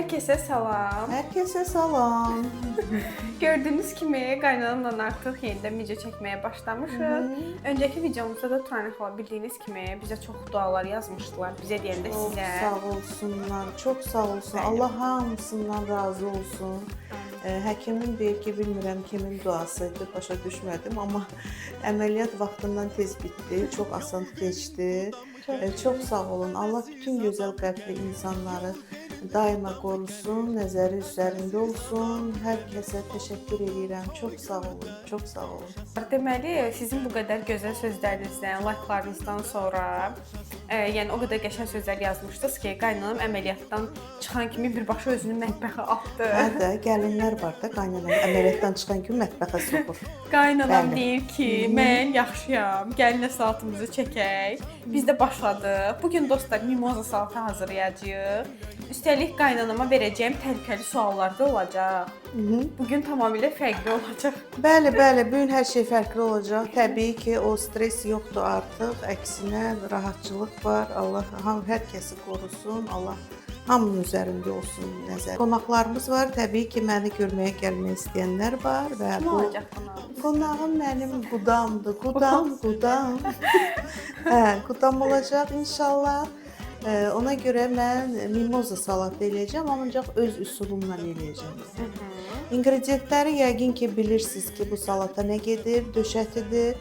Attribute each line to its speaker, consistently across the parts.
Speaker 1: Herkese salam.
Speaker 2: Herkese salam.
Speaker 1: Gördüğünüz kimi qaynanamla artıq yenidən video çəkməyə başlamışıq. Öncəki videomuzda da Turanə xala bildiyiniz kimi bizə çox dualar yazmışdılar. Bizə deyəndə
Speaker 2: Çok
Speaker 1: sizə.
Speaker 2: sağ olsunlar, çok sağ olsun.
Speaker 1: Bəli.
Speaker 2: Allah hamısından razı olsun. Həkimin deyir ki, bilmirəm kimin duasıydı, başa düşmədim, amma əməliyyat vaxtından tez bitdi, çox asan keçdi. Çox sağ olun. Allah bütün gözəl qəlbli insanları daima qorusun, nəzəri üzərində olsun. Hər kəsə təşəkkür edirəm. Çox sağ olun, çox sağ olun.
Speaker 1: Deməli, sizin bu qədər gözəl sözlərinizdən, like'larınızdan sonra, yəni o qədər qəşəng sözlər yazmışdınız ki, qaynanam əməliyyatdan çıxan kimi birbaşa özünü mətbəxə atdı.
Speaker 2: Hə də, gəlinlər var da, qaynanam əməliyyatdan çıxan kimi mətbəxə soxur.
Speaker 1: Qaynanam
Speaker 2: Bəli.
Speaker 1: deyir ki, mən yaxşıyam, gəlinə salatımızı çəkək. Biz də başladıq. Bugün dostlar mimoza salatı hazırlayacağıq. Üstəlik qaynanama verəcəyim təhlükəli suallar da olacaq. Bugün tamamilə fərqli olacaq.
Speaker 2: Bəli, bəli, bu gün hər şey fərqli olacaq. Təbii ki, o stres yoxdur artıq. Əksinə rahatçılıq var. Allah hər kəsi qorusun. Allah hamının üzərində olsun nəzər. Qonaqlarımız var. Təbii ki, məni görməyə gəlmək istəyənlər var və
Speaker 1: Nə olacaq qonağımız?
Speaker 2: qonağım mənim qudamdır. Qudam. Hə, qudam olacaq inşallah. Ona görə mən mimoza salatı eləyəcəm, ancaq öz üsulumla eləyəcəm. İnqrediyentləri yəqin ki bilirsiniz ki, bu salata nə gedir? Döşətidir,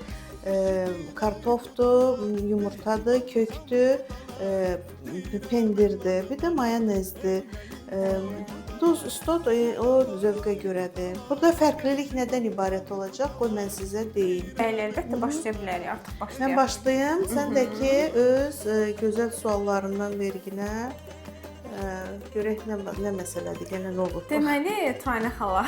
Speaker 2: kartofdur, yumurtadır, kökdür, pendirdir, bir də mayonezdir. Duz, istot o zövqə görədir. Burada fərqlilik nədən ibarət olacaq? Qoy mən sizə deyim.
Speaker 1: Bəli, əlbəttə başlaya bilərik, artıq
Speaker 2: Mən
Speaker 1: başlayaq.
Speaker 2: başlayım. Sən də ki öz gözəl suallarından verginə görək nə məsələdir, gələn olur.
Speaker 1: Deməli, Turanə xala,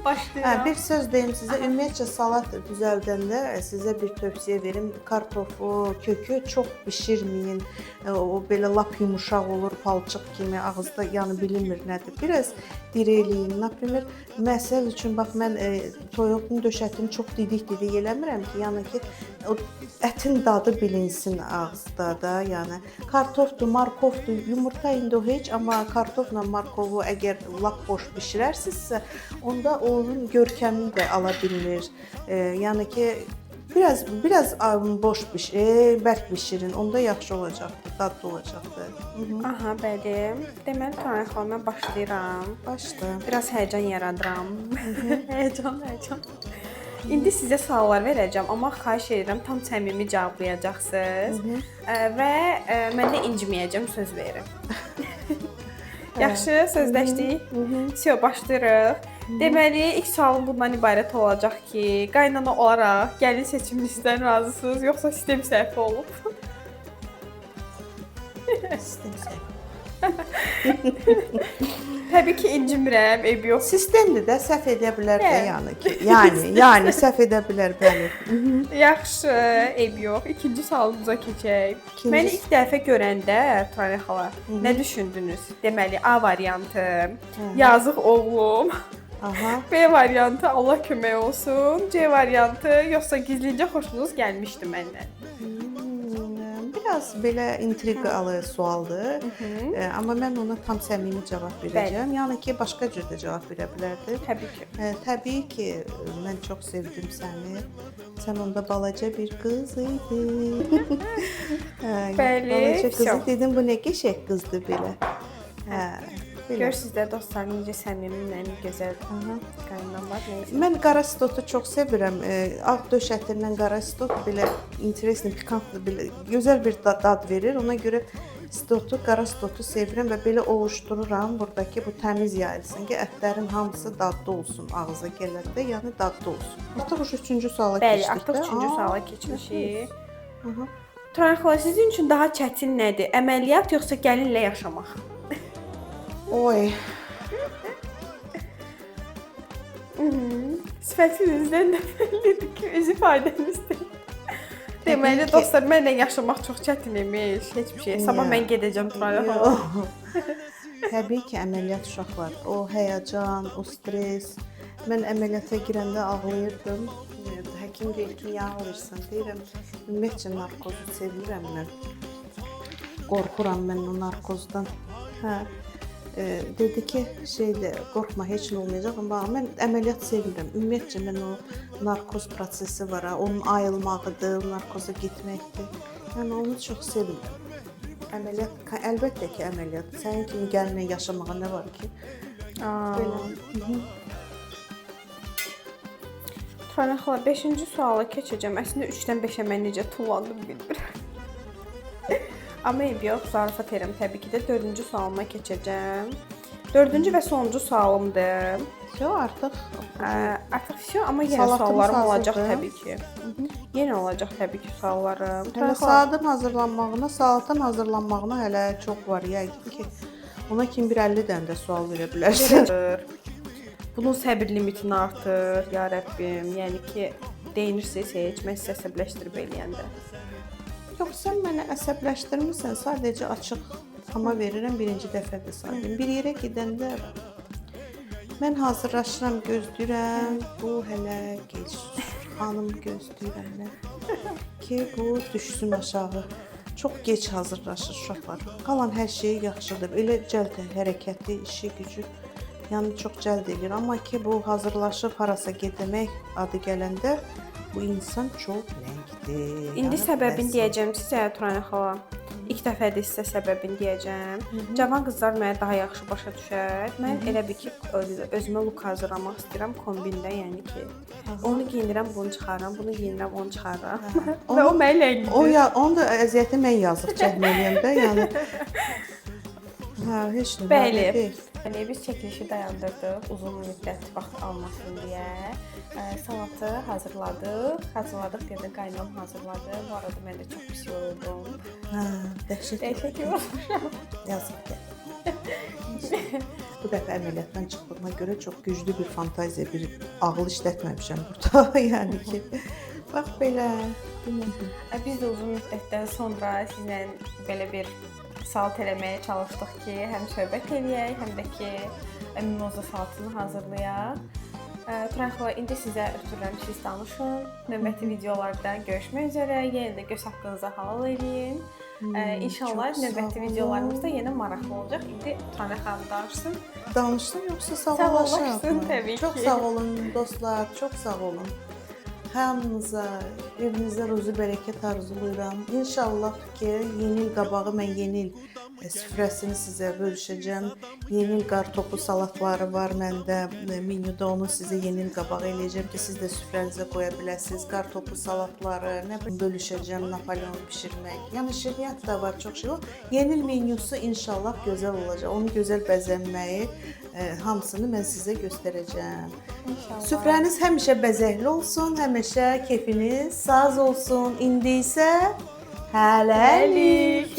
Speaker 1: başlayaq.
Speaker 2: Bir söz deyim sizə. Ümumiyyətcə salat düzəldəndə sizə bir tövsiyə verim. Kartofu, kökü çox bişirməyin. O belə lap yumşaq olur, palçıq kimi ağızda yanı bilinmir nədir. Biraz diri eləyin. Например, məsəl üçün bax mən toyuğun döşətini çox didik eləmirəm ki, yəni ki o ətin dadı bilinsin ağızda da, yəni kartofdur, markovdur, yumurta indi o heç, amma kartofla markovu əgər lap boş bişirərsinizsə, onda onun görkəmini də ala bilmir. Yəni ki biraz boş bərk bişirin, onda yaxşı olacaqdır, dadlı olacaqdır.
Speaker 1: Aha, bəli. Deməli, Turanə xala, mən başlayıram.
Speaker 2: Başla.
Speaker 1: Biraz həyəcan yaradıram. Həyəcan. İndi sizə suallar verəcəm, amma xahiş edirəm tam səmimi cavablayacaqsınız. Və mən də inciməyəcəm, söz verirəm. Yaxşı, sözləşdik. Vəsiyo, başlayırıq. Deməli, ilk sualım bundan ibarət olacaq ki, qaynana olaraq gəlin seçiminizdən razısınız, yoxsa sistem səhvi olub?
Speaker 2: Sistem səhv.
Speaker 1: Təbii ki, incimirəm, eybi yox.
Speaker 2: Sistemdir də, səhv edə bilər də yəni ki. Yəni səhv edə bilər, bəli.
Speaker 1: Yaxşı, eybi yox. İkinci sualımıza keçək. Məni ilk dəfə görəndə, Turanə xala, nə düşündünüz? Deməli, A variantı, yazıq oğlum.
Speaker 2: Aha.
Speaker 1: B variantı, Allah kömək olsun. C variantı, yoxsa gizlincə xoşunuz gəlmişdi məndən.
Speaker 2: Biraz belə intriqalı sualdır. Amma mən ona tam səmimi cavab verəcəm. Yəni ki, başqa cür də cavab verə bilərdim.
Speaker 1: Təbii ki.
Speaker 2: Təbii ki, mən çox sevdim səni. Sən onda balaca bir qız idin.
Speaker 1: Bəli,
Speaker 2: Balaca qızı
Speaker 1: vəsiyo.
Speaker 2: dedim, bu nə qəşəng qızdır belə.
Speaker 1: Görürsüz də dostlar, necə səmimi, necə gözəl qaynanam var.
Speaker 2: Mən qara stotu çox sevirəm. Ağ döşətindən qara stot belə interesli, pikantlı, belə gözəl bir dad verir. Ona görə qara stotu sevirəm və belə ovuşdururam. Buradakı bu təmiz yayılsın ki, ətlərin hamısı dadlı olsun ağza gələndə, yəni dadlı olsun. Artıq üçüncü suala keçdik.
Speaker 1: Bəli, artıq üçüncü suala keçmişik. Turanə xala, sizin üçün daha çətin nədir? Əməliyyat yoxsa gəlinlə yaşamaq?
Speaker 2: Oy.
Speaker 1: Sifətinizdən də bəllidir ki, öz ifadənizdir. Deməli, dostlar, mənlə yaşamaq çox çətin imiş, heç bir şey. Sabah mən gedəcəm Turanə xala.
Speaker 2: Təbii ki, əməliyyat uşaqlar. O həyəcan, o stres. Mən əməliyyata girəndə ağlayırdım. Həkim deyir ki, niyə ağlayırsan? Deyirəm, ümumiyyətcə narkozu sevirəm mən. Qorxuram mən o narkozdan. Dedi ki, qorxma, heç nə olmayacaq. Amma mən əməliyyat sevirəm. Ümumiyyətcə mən o narkoz prosesi var, onun ayılmağıdır, narkoza getməkdir. Yəni onu çox sevirəm. Əməliyyat, əlbəttə ki, əməliyyat. Sənin kimi gəlinlə yaşamağa nə var ki? Belə.
Speaker 1: Turanə xala, 5-ci suala keçəcəm. Əslində 3-dən 5-ə mən necə tullandım bilmirəm. Amma eyb yox, zarafat edirəm təbii ki də 4-cü sualıma keçəcəm. 4-cü və sonuncu sualımdır.
Speaker 2: Artıq
Speaker 1: Artıq amma yenə suallarım olacaq təbii ki. Yenə olacaq təbii ki suallarım.
Speaker 2: Hələ salatın hazırlanmağına hələ çox var yəqin ki. Ona kim bir 50 dənə də sual verə bilərsən.
Speaker 1: Bunun səbir limitini artır, ya Rəbbim. Yəni ki, deyinirsiniz heç, mən sizə əsəbləşdirib eləyəndə.
Speaker 2: Yox, sən mənə əsəbləşdirmirsən, sadəcə açıqlama verirəm birinci dəfədə sadəcə. Bir yerə gedəndə mən hazırlaşıram, gözləyirəm. Bu hələ gec. Xanım gözləyirəm ki, bu düşsün aşağı. Çox gec hazırlaşır uşaqlar. Qalan hər şey yaxşıdır. Elə cəld hərəkəti, işi, gücü. Yəni çox cəld edir. Amma ki, bu hazırlaşıb harasa getmək adı gələndə bu insan çox ləngdir.
Speaker 1: İndi səbəbini deyəcəm sizə, Turanə xala. İlk dəfədir sizə səbəbini deyəcəm. Cavan qızlar mənə daha yaxşı başa düşər. Mən elə bir ki, özümə luk hazırlamaq istəyirəm kombində, yəni ki. Onu geyinirəm, bunu çıxarıram, bunu geyinirəm, onu çıxarıram. Və o mənə ləngidir.
Speaker 2: Onun da əziyyəti mən yazıq çəkməliyəm də, yəni. Heç nə.
Speaker 1: Bəli. Biz çəkilişi dayandırdıq uzun müddət vaxt almasın deyə. Salatı hazırladıq, deyə də qaynam hazırladı. Bu arada mən də çox pis yoruldum. Dəhşət yorulmuşam.
Speaker 2: Yazıq. Bu dəfə əməliyyatdan çıxdığıma görə çox güclü bir fantaziya, bir ağıl işlətməmişəm burada. Yəni ki, bax belə.
Speaker 1: Biz də uzun müddətdən sonra sizlə belə bir salat eləməyə çalışdıq ki, həm söhbət eləyək, həm də ki, mimoza salatını hazırlayaq. Turanə xala, indi sizə ötürürəm, siz danışın. Növbəti videolarda görüşmək üzrə. Yenə də göz haqqınıza halal eləyin. İnşallah növbəti videolarımız da yenə maraqlı olacaq. İndi Turanə xanım danışsın.
Speaker 2: Danışsın yoxsa sağollaşın?
Speaker 1: Sağollaşsın təbii ki.
Speaker 2: Çox sağ olun dostlar, çox sağ olun. Hamınıza, evinizdə ruzi bərəkət arzulayıram. İnşallah ki, yeni il qabağı mən yeni il süfrəsini sizə bölüşəcəm. Yeni il qartopu salatları var məndə, menyuda onu sizə yeni il qabağı eləyəcəm ki, siz də süfrənizə qoya biləsiniz. Qartopu salatları, nə bölüşəcəm, Napolyon bişirmək. Yəni şirniyyat da var, çox şey var. Yeni il menyusu inşallah gözəl olacaq. Onu gözəl bəzənməyi hamısını mən sizə göstərəcəm. Süfrəniz həmişə bəzəkli olsun, həmişə keyfiniz saz olsun. İndi isə hələlik.